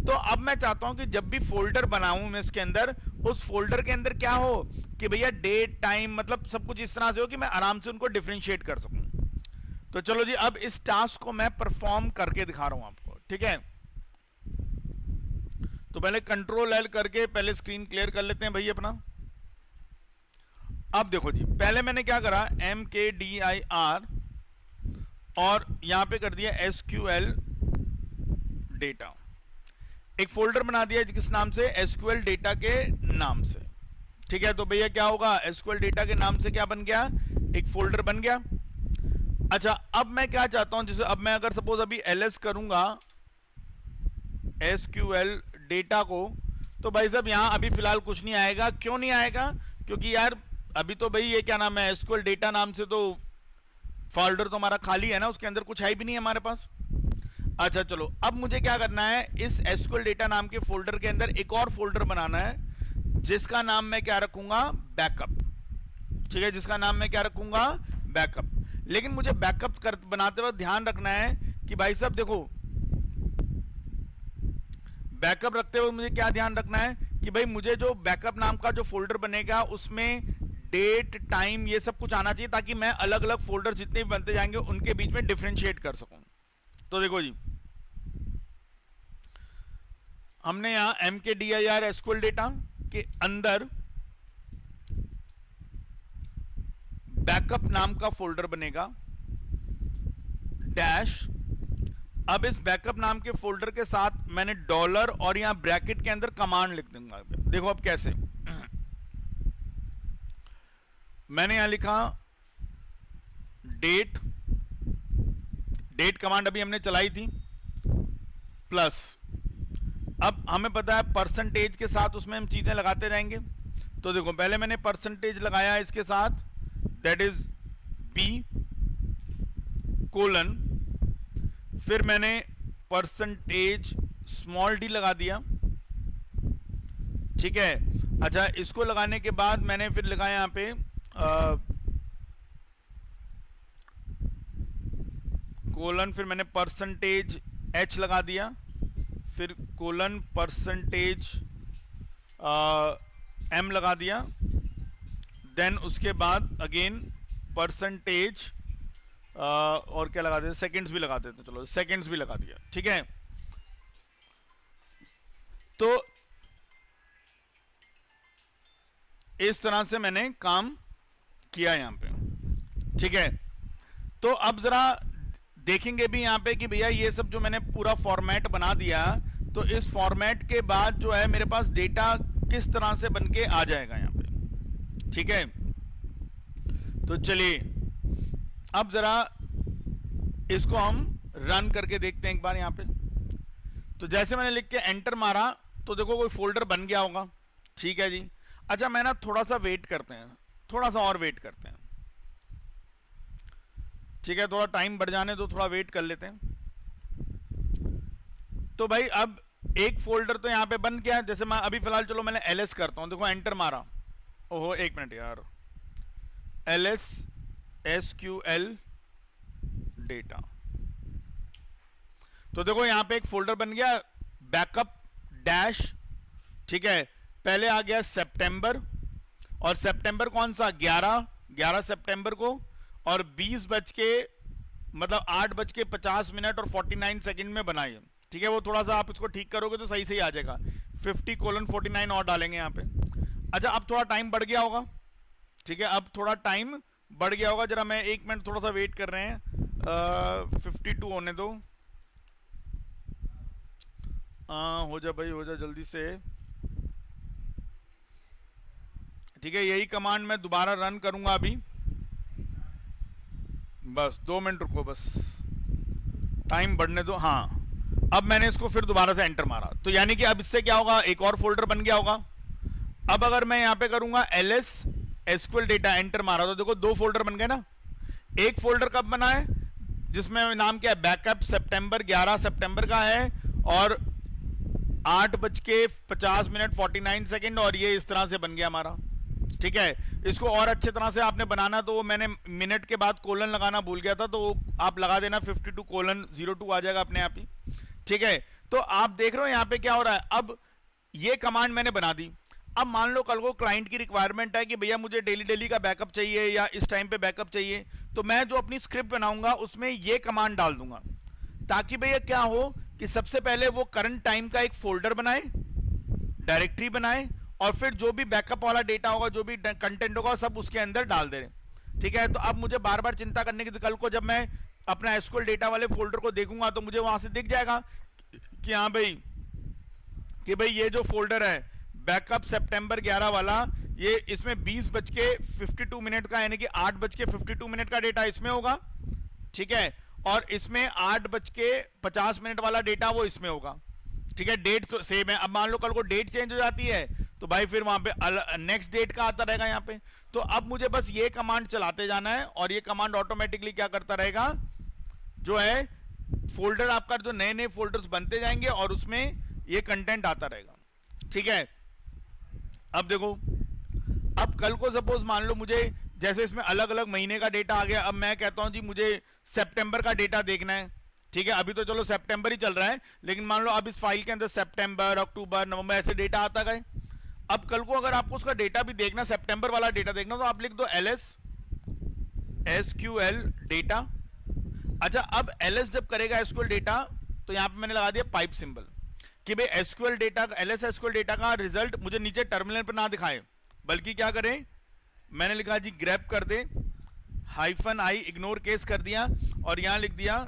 तो अब मैं चाहता हूं कि जब भी फोल्डर बनाऊं मैं इसके अंदर, उस फोल्डर के अंदर क्या हो कि भैया डेट टाइम मतलब सब कुछ इस तरह से हो कि मैं आराम से उनको डिफरेंशिएट कर सकूं। तो चलो जी अब इस टास्क को मैं परफॉर्म करके दिखा रहा हूं आपको, ठीक है। तो पहले Ctrl L करके पहले स्क्रीन क्लियर कर लेते हैं भाई अपना। अब देखो जी पहले मैंने क्या करा, MKDIR और यहां पे कर दिया SQL डेटा, एक फोल्डर बना दिया जिस नाम से SQL डेटा के नाम से, ठीक है। तो भैया क्या होगा, SQL डेटा के नाम से क्या बन गया, एक फोल्डर बन गया। अच्छा, अब मैं क्या चाहता हूं, जैसे अब मैं अगर सपोज अभी ls करूंगा SQL डेटा को, तो भाई साहब यहां अभी फिलहाल कुछ नहीं आएगा। क्यों नहीं आएगा? क्योंकि यार अभी तो भाई ये क्या नाम है, SQL डेटा नाम से तो फोल्डर तो हमारा खाली है ना, उसके अंदर कुछ है भी नहीं हमारे पास। अच्छा चलो, अब मुझे क्या करना है, इस SQL डेटा नाम के फोल्डर के अंदर एक और फोल्डर बनाना है जिसका नाम मैं क्या रखूंगा, बैकअप। ठीक है, जिसका नाम मैं क्या रखूंगा, बैकअप। लेकिन मुझे बैकअप बनाते वक्त ध्यान रखना है कि भाई साहब देखो, बैकअप रखते हुए मुझे क्या ध्यान रखना है कि भाई मुझे जो बैकअप नाम का जो फोल्डर बनेगा उसमें डेट टाइम ये सब कुछ आना चाहिए, ताकि मैं अलग अलग फोल्डर जितने भी बनते जाएंगे उनके बीच में डिफरेंशिएट कर सकूं। तो देखो जी, हमने यहां mkdir SQL डेटा के अंदर बैकअप नाम का फोल्डर बनेगा डैश। अब इस बैकअप नाम के फोल्डर के साथ मैंने डॉलर और यहां ब्रैकेट के अंदर कमांड लिख दूंगा। देखो अब कैसे, मैंने यहां लिखा डेट, डेट कमांड अभी हमने चलाई थी, प्लस अब हमें पता है परसेंटेज के साथ उसमें हम चीजें लगाते रहेंगे। तो देखो पहले मैंने परसेंटेज लगाया इसके साथ, दैट इज b कोलन, फिर मैंने परसेंटेज स्मॉल d लगा दिया। ठीक है, अच्छा इसको लगाने के बाद मैंने फिर लिखा यहां पे कोलन, फिर मैंने परसेंटेज h लगा दिया, फिर कोलन परसेंटेज m लगा दिया, देन उसके बाद अगेन परसेंटेज और क्या लगा देते, सेकेंड्स भी लगा देते, चलो सेकेंड्स भी लगा दिया। ठीक है, तो इस तरह से मैंने काम किया यहां पे। ठीक है, तो अब जरा देखेंगे भी यहां पे कि भैया ये सब जो मैंने पूरा फॉर्मेट बना दिया, तो इस फॉर्मेट के बाद जो है मेरे पास डेटा किस तरह से बन के आ जाएगा यहां पे। ठीक है, तो चलिए अब जरा इसको हम रन करके देखते हैं एक बार यहां पे। तो जैसे मैंने लिख के एंटर मारा तो देखो कोई फोल्डर बन गया होगा। ठीक है जी, अच्छा मैं ना थोड़ा सा वेट करते हैं, थोड़ा सा और वेट करते हैं। ठीक है, थोड़ा टाइम बढ़ जाने तो थोड़ा वेट कर लेते हैं। तो भाई अब एक फोल्डर तो यहां पे बन गया। जैसे मैं अभी फिलहाल चलो मैंने ls करता हूं, देखो एंटर मारा, ओहो एक मिनट यार, ls SQL डेटा, तो देखो यहां पे एक फोल्डर बन गया बैकअप डैश। ठीक है, पहले आ गया सितंबर, और सितंबर कौन सा, 11 सितंबर को, और 20 बज के मतलब 8:50 और 49 सेकंड में बनाइए। ठीक है, वो थोड़ा सा आप इसको ठीक करोगे तो सही सही आ जाएगा, 50:49 और डालेंगे यहाँ पे। अच्छा अब थोड़ा टाइम बढ़ गया होगा। ठीक है, अब थोड़ा टाइम बढ़ गया होगा, जरा मैं 1 मिनट थोड़ा सा वेट कर रहे हैं, 52 होने दो। हो जा भाई, हो जा जल्दी से। ठीक है, यही कमांड मैं दोबारा रन करूंगा अभी, बस 2 मिनट रुको, बस टाइम बढ़ने दो। हाँ, अब मैंने इसको फिर दोबारा से एंटर मारा, तो यानी कि अब इससे क्या होगा, एक और फोल्डर बन गया होगा। अब अगर मैं यहां पे करूंगा ls SQL डेटा, एंटर मारा, तो देखो 2 फोल्डर बन गए ना। एक फोल्डर कब बना है, जिसमें नाम क्या है, बैकअप सितंबर, 11 सितंबर का है, और 8:50 49 सेकंड, और ये इस तरह से बन गया हमारा। ठीक है, इसको और अच्छे तरह से आपने बनाना, तो मैंने मिनट के बाद कोलन लगाना भूल गया था, तो आप लगा देना 52:02 आ जाएगा अपने आप ही। ठीक है, तो आप देख रहे हो यहां पे क्या हो रहा है। अब ये कमांड मैंने बना दी। अब मान लो कल को क्लाइंट की रिक्वायरमेंट है कि भैया मुझे डेली डेली का बैकअप चाहिए या इस टाइम पे बैकअप चाहिए, तो मैं जो अपनी स्क्रिप्ट बनाऊंगा उसमें ये कमांड डाल दूंगा, ताकि भैया क्या हो कि सबसे पहले वो करंट टाइम का एक फोल्डर बनाए, डायरेक्टरी बनाए, और फिर जो भी बैकअप वाला डेटा होगा, जो भी कंटेंट होगा, सब उसके अंदर डाल दे रहे। ठीक है, तो अब मुझे बार बार चिंता करने की, कल को जब मैं अपना SQL डेटा वाले फोल्डर को देखूंगा तो मुझे वहां से दिख जाएगा कि हाँ भाई, कि भाई ये जो फोल्डर है बैकअप सितंबर 11 वाला, ये इसमें 20:52 का यानी कि 8:52 का डेटा इसमें होगा, ठीक है, और इसमें 8:50 वाला डेटा वो इसमें होगा। ठीक है, डेट तो सेम है। अब मान लो कल को डेट चेंज हो जाती है तो भाई फिर वहां पे नेक्स्ट डेट का आता रहेगा यहाँ पे। तो अब मुझे बस ये कमांड चलाते जाना है और ये कमांड ऑटोमेटिकली क्या करता रहेगा, जो है फोल्डर आपका, जो नए नए फोल्डर्स बनते जाएंगे और उसमें ये कंटेंट आता रहेगा। ठीक है, अब देखो, अब कल को सपोज मान लो मुझे, जैसे इसमें अलग अलग महीने का डेटा आ गया, अब मैं कहता हूं जी मुझे सितंबर का डेटा देखना है। ठीक है, अभी तो चलो सितंबर ही चल रहा है, लेकिन मान लो अब इस फाइल के अंदर सितंबर, अक्टूबर, नवंबर ऐसे डेटा आता गए। अब कल को अगर आपको उसका डेटा भी देखना, सितंबर वाला डेटा देखना, तो आप लिख दो ls SQL डेटा। अच्छा, अब ls जब करेगा SQL डेटा, तो यहां पे मैंने लगा दिया पाइप सिंबल कि भाई SQL data, ls SQL data का रिजल्ट मुझे नीचे टर्मिनल पर ना दिखाए, बल्कि क्या करें, मैंने लिखा जी ग्रैब कर दे, -i इग्नोर केस कर दिया और यहां लिख दिया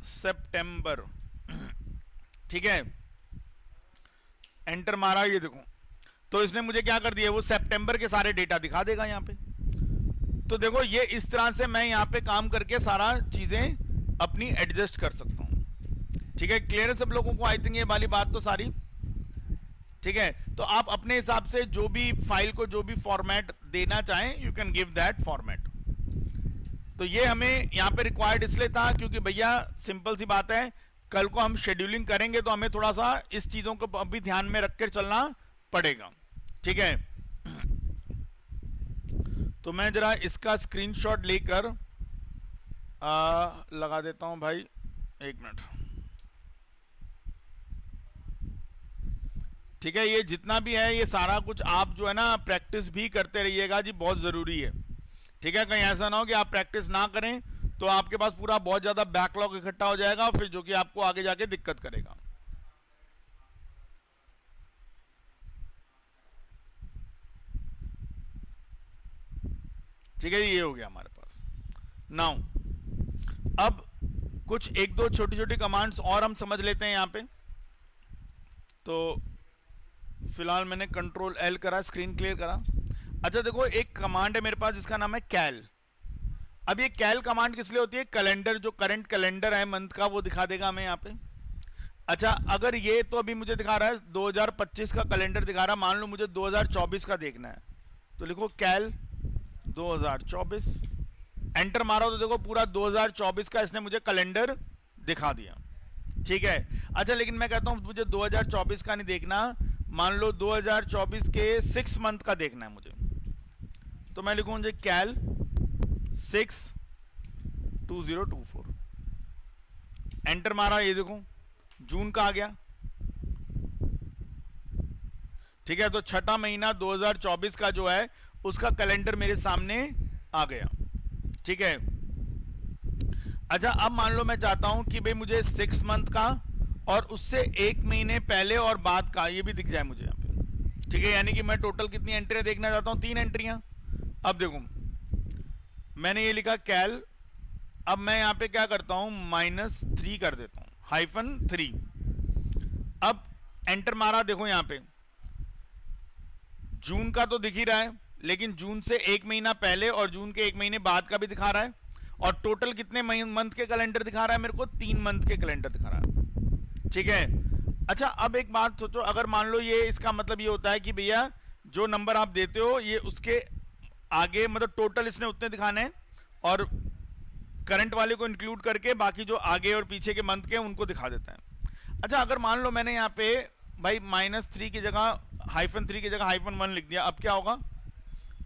सितंबर। ठीक है, एंटर मारा, ये देखो, तो इसने मुझे क्या कर दिया, वो सितंबर के सारे डेटा दिखा देगा यहाँ पे। तो देखो, ये इस तरह से मैं यहाँ पे काम करके सारा चीजें अपनी एडजस्ट कर सकता हूँ। ठीक है, क्लियर है सब लोगों को? आई थिंक ये वाली बात तो सारी ठीक है। तो आप अपने हिसाब से जो भी फाइल को जो भी फॉर्मेट देना चाहें, you can give that format. तो ये हमें यहाँ पे रिक्वायर्ड इसलिए था क्योंकि भैया सिंपल सी बात है, कल को हम शेड्यूलिंग करेंगे तो हमें थोड़ा सा इस चीजों को भी ध्यान में रख कर चलना पड़ेगा। ठीक है, तो मैं जरा इसका स्क्रीनशॉट लेकर लगा देता हूं भाई, एक मिनट। ठीक है, ये जितना भी है ये सारा कुछ आप जो है ना प्रैक्टिस भी करते रहिएगा जी, बहुत जरूरी है। ठीक है, कहीं ऐसा ना हो कि आप प्रैक्टिस ना करें तो आपके पास पूरा बहुत ज्यादा बैकलॉग इकट्ठा हो जाएगा, फिर जो कि आपको आगे जाके दिक्कत करेगा। ठीक है, ये हो गया हमारे पास। नाउ अब कुछ एक दो छोटी छोटी कमांड्स और हम समझ लेते हैं यहाँ पे। तो फिलहाल मैंने कंट्रोल L करा, स्क्रीन क्लियर करा। अच्छा देखो, एक कमांड है मेरे पास जिसका नाम है कैल। अब ये कैल कमांड किस लिए होती है, कैलेंडर, जो करंट कैलेंडर है मंथ का वो दिखा देगा हमें यहाँ पे। अच्छा, अगर ये तो अभी मुझे दिखा रहा है 2025 का कैलेंडर दिखा रहा है, मान लो मुझे 2024 का देखना है, तो लिखो कैल 2024, एंटर मारो तो देखो पूरा 2024 का इसने मुझे कैलेंडर दिखा दिया। ठीक है, अच्छा लेकिन मैं कहता हूं मुझे 2024 का नहीं देखना, मान लो 2024 के 6 मंथ का देखना है मुझे, तो मैं लिखूं मुझे कैल 6/2024, एंटर मारा, ये देखो जून का आ गया। ठीक है, तो छठा महीना 2024 का जो है उसका कैलेंडर मेरे सामने आ गया। ठीक है, अच्छा अब मान लो मैं चाहता हूं कि भाई मुझे 6 मंथ का और उससे 1 महीने पहले और बाद का ये भी दिख जाए मुझे यहाँ पे। ठीक है, यानी कि मैं टोटल कितनी एंट्रियां देखना चाहता हूं, 3 एंट्रियां। अब देखो मैंने ये लिखा कैल, अब मैं यहाँ पे क्या करता हूं, -3 कर देता हूं, -3। अब एंटर मारा, देखो यहाँ पे जून का तो दिख ही रहा है, लेकिन जून से 1 महीना पहले और जून के 1 महीने बाद का भी दिखा रहा है, और टोटल कितने मंथ के कैलेंडर दिखा रहा है मेरे को, 3 मंथ के कैलेंडर दिखा रहा है। ठीक है, अच्छा अब एक बात सोचो, अगर मान लो ये इसका मतलब ये होता है कि भैया जो नंबर आप देते हो ये उसके आगे, मतलब टोटल इसने उतने दिखाने हैं और करंट वाले को इंक्लूड करके बाकी जो आगे और पीछे के मंथ के उनको दिखा देता है। अच्छा अगर मान लो मैंने यहाँ पे भाई -3 की जगह -3 की जगह -1 लिख दिया, अब क्या होगा,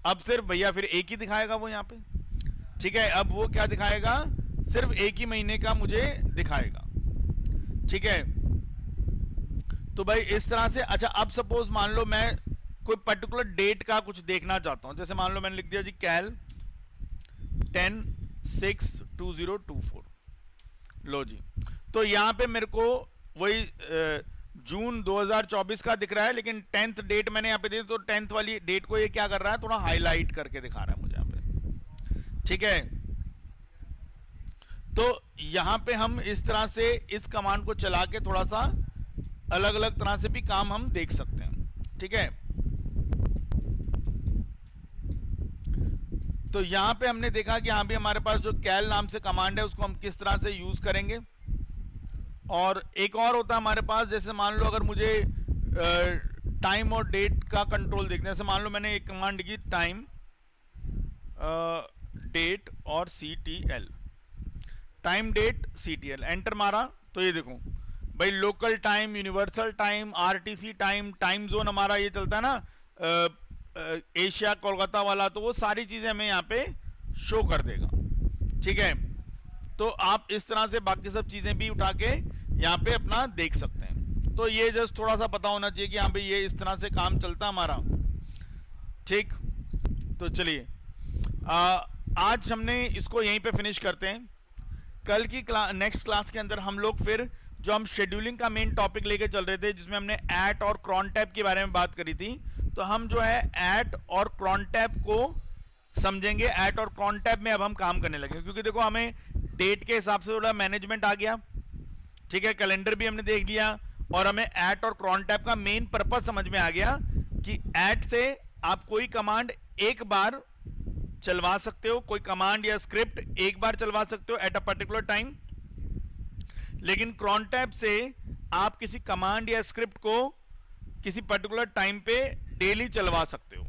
अब सिर्फ भैया फिर एक ही दिखाएगा वो यहाँ पे। ठीक है, अब वो क्या दिखाएगा, सिर्फ एक ही महीने का मुझे दिखाएगा। ठीक है, तो भाई इस तरह से। अच्छा अब सपोज मान लो मैं कोई पर्टिकुलर डेट का कुछ देखना चाहता हूं, जैसे मान लो मैंने लिख दिया जी कैल 10/6/2024, लो जी, तो यहां पे मेरे को वही जून 2024 का दिख रहा है, लेकिन 10th डेट मैंने यहाँ पे दी, तो 10th वाली डेट को ये क्या कर रहा है, थोड़ा हाईलाइट करके दिखा रहा है मुझे यहाँ पे। ठीक है, तो यहां पे हम इस तरह से इस कमांड को चला के थोड़ा सा अलग अलग तरह से भी काम हम देख सकते हैं। ठीक है, तो यहाँ पे हमने देखा कि यहाँ भी हमारे पास जो कैल नाम से कमांड है उसको हम किस तरह से यूज करेंगे। और एक और होता है हमारे पास, जैसे मान लो अगर मुझे टाइम और डेट का कंट्रोल देखना है, जैसे मान लो मैंने एक कमांड की टाइम डेट और CTL, time date CTL, enter मारा तो ये देखो भाई local time, universal time, RTC time, time zone हमारा ये चलता है ना एशिया कोलकाता वाला, तो वो सारी चीजें हमें यहाँ पे शो कर देगा। ठीक है, तो आप इस तरह से बाकी सब चीजें भी उठा के यहाँ पे अपना देख सकते हैं। तो ये जस्ट थोड़ा सा पता होना चाहिए कि यहाँ पे ये इस तरह से काम चलता हमारा। ठीक, तो चलिए आज हमने इसको यहीं पे फिनिश करते हैं। कल की नेक्स्ट क्लास के अंदर हम लोग फिर जो हम शेड्यूलिंग का मेन टॉपिक लेके चल रहे थे, जिसमें हमने एट और क्रॉन टैब के बारे में बात करी थी, तो हम जो है एट और क्रॉन टैब को समझेंगे। एट और क्रॉन टैब में अब हम काम करने लगे, क्योंकि देखो हमें डेट के हिसाब से थोड़ा मैनेजमेंट आ गया। ठीक है, कैलेंडर भी हमने देख लिया, और हमें एट और क्रॉन टैब का मेन पर्पस समझ में आ गया कि एट से आप कोई कमांड एक बार चलवा सकते हो, कोई कमांड या स्क्रिप्ट एक बार चलवा सकते हो एट अ पर्टिकुलर टाइम, लेकिन क्रॉन टैब से आप किसी कमांड या स्क्रिप्ट को किसी पर्टिकुलर टाइम पे डेली चलवा सकते हो।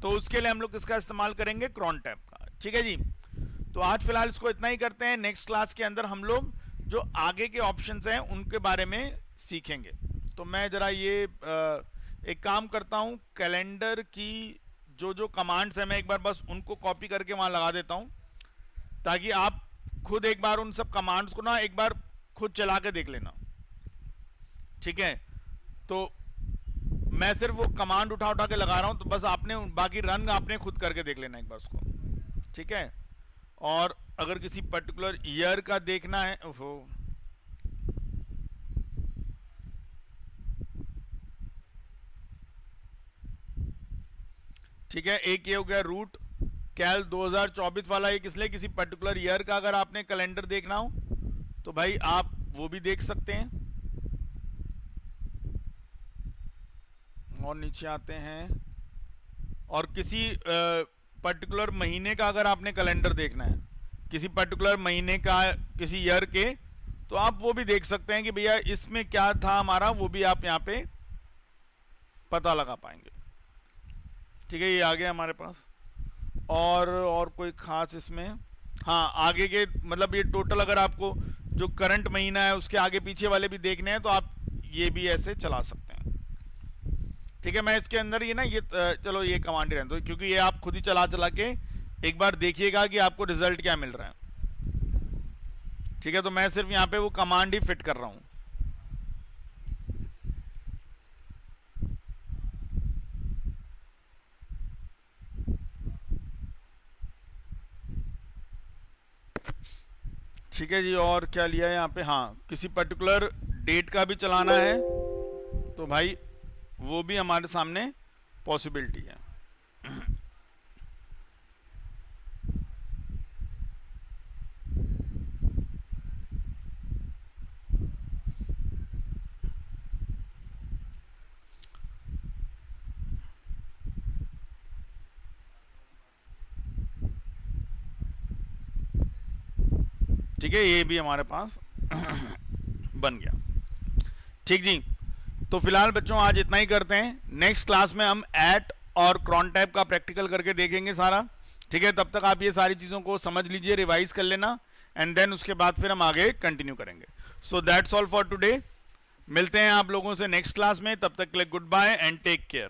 तो उसके लिए हम लोग किसका इस्तेमाल करेंगे, क्रॉन टैब का। ठीक है जी, तो आज फिलहाल इसको इतना ही करते हैं। नेक्स्ट क्लास के अंदर हम लोग जो आगे के ऑप्शंस हैं उनके बारे में सीखेंगे। तो मैं जरा ये एक काम करता हूं, कैलेंडर की जो जो कमांड्स हैं मैं एक बार बस उनको कॉपी करके वहां लगा देता हूं, ताकि आप खुद एक बार उन सब कमांड्स को ना एक बार खुद चला के देख लेना। ठीक है, तो मैं सिर्फ वो कमांड उठा उठा के लगा रहा हूं, तो बस आपने बाकी रन आपने खुद करके देख लेना एक बार उसको। ठीक है, और अगर किसी पर्टिकुलर ईयर का देखना है, ओहो ठीक है, एक ये हो गया रूट कैल 2024 वाला, एक इसलिए किसी पर्टिकुलर ईयर का अगर आपने कैलेंडर देखना हो तो भाई आप वो भी देख सकते हैं। और नीचे आते हैं, और किसी पर्टिकुलर महीने का अगर आपने कैलेंडर देखना है, किसी पर्टिकुलर महीने का, किसी ईयर के, तो आप वो भी देख सकते हैं कि भैया इसमें क्या था हमारा, वो भी आप यहाँ पे पता लगा पाएंगे। ठीक है, ये आ गया हमारे पास। और कोई खास इसमें, हाँ आगे के मतलब ये टोटल अगर आपको जो करंट महीना है उसके आगे पीछे वाले भी देखने हैं तो आप ये भी ऐसे चला सकते हैं। ठीक है, मैं इसके अंदर ये ना ये चलो ये कमांड रहने दो, क्योंकि ये आप खुद ही चला चला के एक बार देखिएगा कि आपको रिजल्ट क्या मिल रहा है। ठीक है, तो मैं सिर्फ यहाँ पे वो कमांड ही फिट कर रहा हूँ। ठीक है जी, और क्या लिया है यहाँ पे, हाँ किसी पर्टिकुलर डेट का भी चलाना है तो भाई वो भी हमारे सामने पॉसिबिलिटी है। ठीक है, ये भी हमारे पास बन गया। ठीक जी, तो फिलहाल बच्चों आज इतना ही करते हैं। नेक्स्ट क्लास में हम एट और क्रॉन टैब का प्रैक्टिकल करके देखेंगे सारा। ठीक है, तब तक आप ये सारी चीज़ों को समझ लीजिए, रिवाइज कर लेना, एंड देन उसके बाद फिर हम आगे कंटिन्यू करेंगे। So that's all for today. मिलते हैं आप लोगों से नेक्स्ट क्लास में, तब तक के लिए goodbye and take care.